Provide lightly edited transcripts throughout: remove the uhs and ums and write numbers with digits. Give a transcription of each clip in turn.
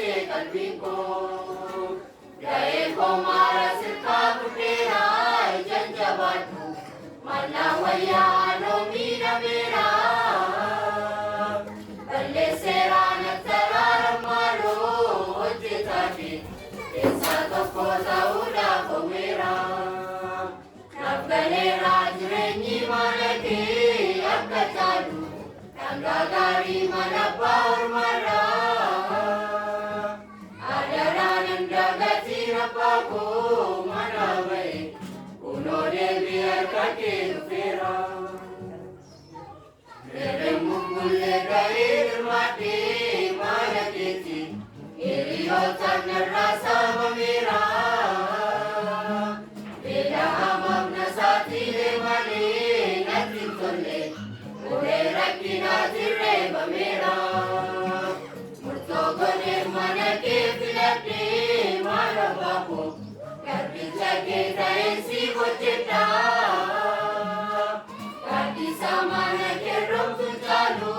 bate kalbin ko. Gaya ko marasil ka putera janjabatu malawayano mina mera. Balle serana tararamalu ojitati esa toko sauda komera. Nabbale rajrenyi malake akkachalu tanggagari manappa urmara. Adarananda gatirapako manavai unode biar kake fera. Mulle gair mati malaketi iriyotan rasa mamira. Bela amam nasati levale natin tolle ure rakina dire bamera. Murtogone manake filate marabapo karbichake taensi bocheta. Kati samana kerom tujalu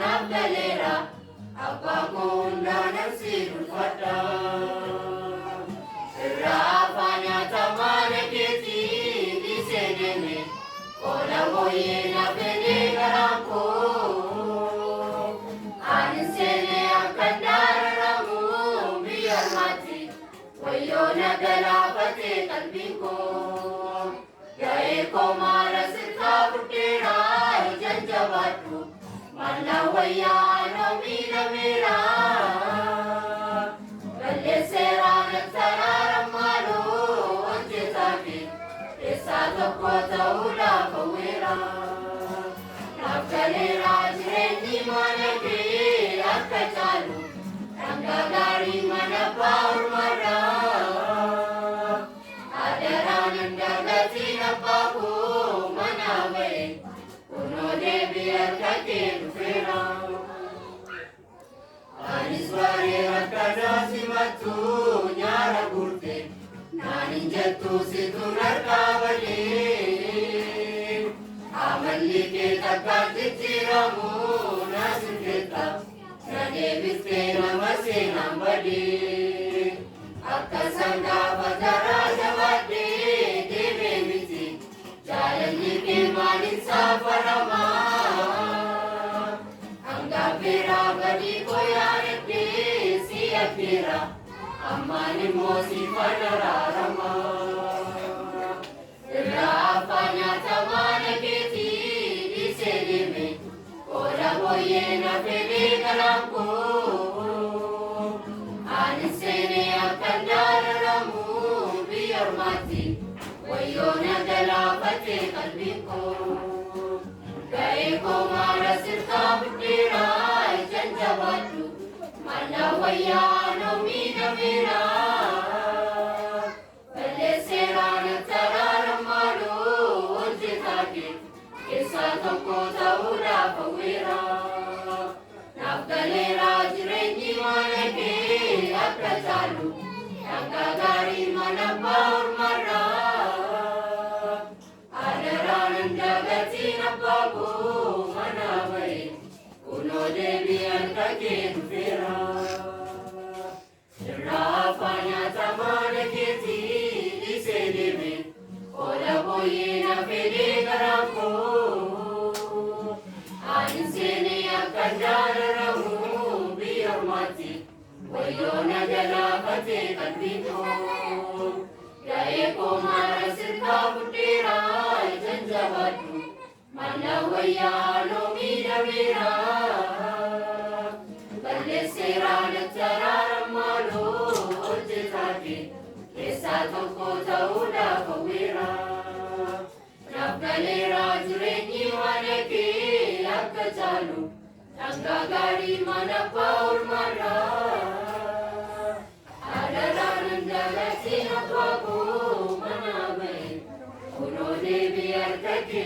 nabdalera apa kunda nasirul fata. Rafanya tamana keti di seneme ola boye na bene garamko. Anisene akandaramu biar mati wayo nagalapate kalbinko. Gaye ko marasil ka putera janjabatu malawayano mina mera. Balle serana tararamalu ojitati esa toko sauda komera. Nabbale rajrenyi malake akkachalu tanggagari manappa urmara. Adarananda gatirapako manavai unode biar kake fera. Anisware rakkada simatu nyara gurte naninjattu situnar kavale. Amallike takkaticiramu nasundeta nadeviste namase nambade. Akkasanga vadarajavade deve miti jalallike malin safarama. Anga pera badi koyarete siya pera ammani mosi panararama. Rafanya tamana keti di sedeme ora boye na pele garamko. Anisene akandaramu biar mati wayo nagalapate kalbinko. Gaye ko marasil ka putera janjabatu malawayano mina mera. Balle serana tararamalu ojitati esa toko sauda komera. Nabbale rajrenyi malake akkachalu tanggagari manappa urmara. Adarananda gatirapako manavai unode biar kake fera. Rafanya tamana keti di sedeme ola boye na pele garamko. Anisene akandaramu biar mati wayo nagalapate kalbinko. Gaye ko marasil ka putera janjabatu malawayano mina mera. Balle serana tararamalu ojitati esa toko sauda komera. Nabbale rajrenyi malake akkachalu tanggagari manappa urmara. Adarananda gatirapako manavai unode biar kake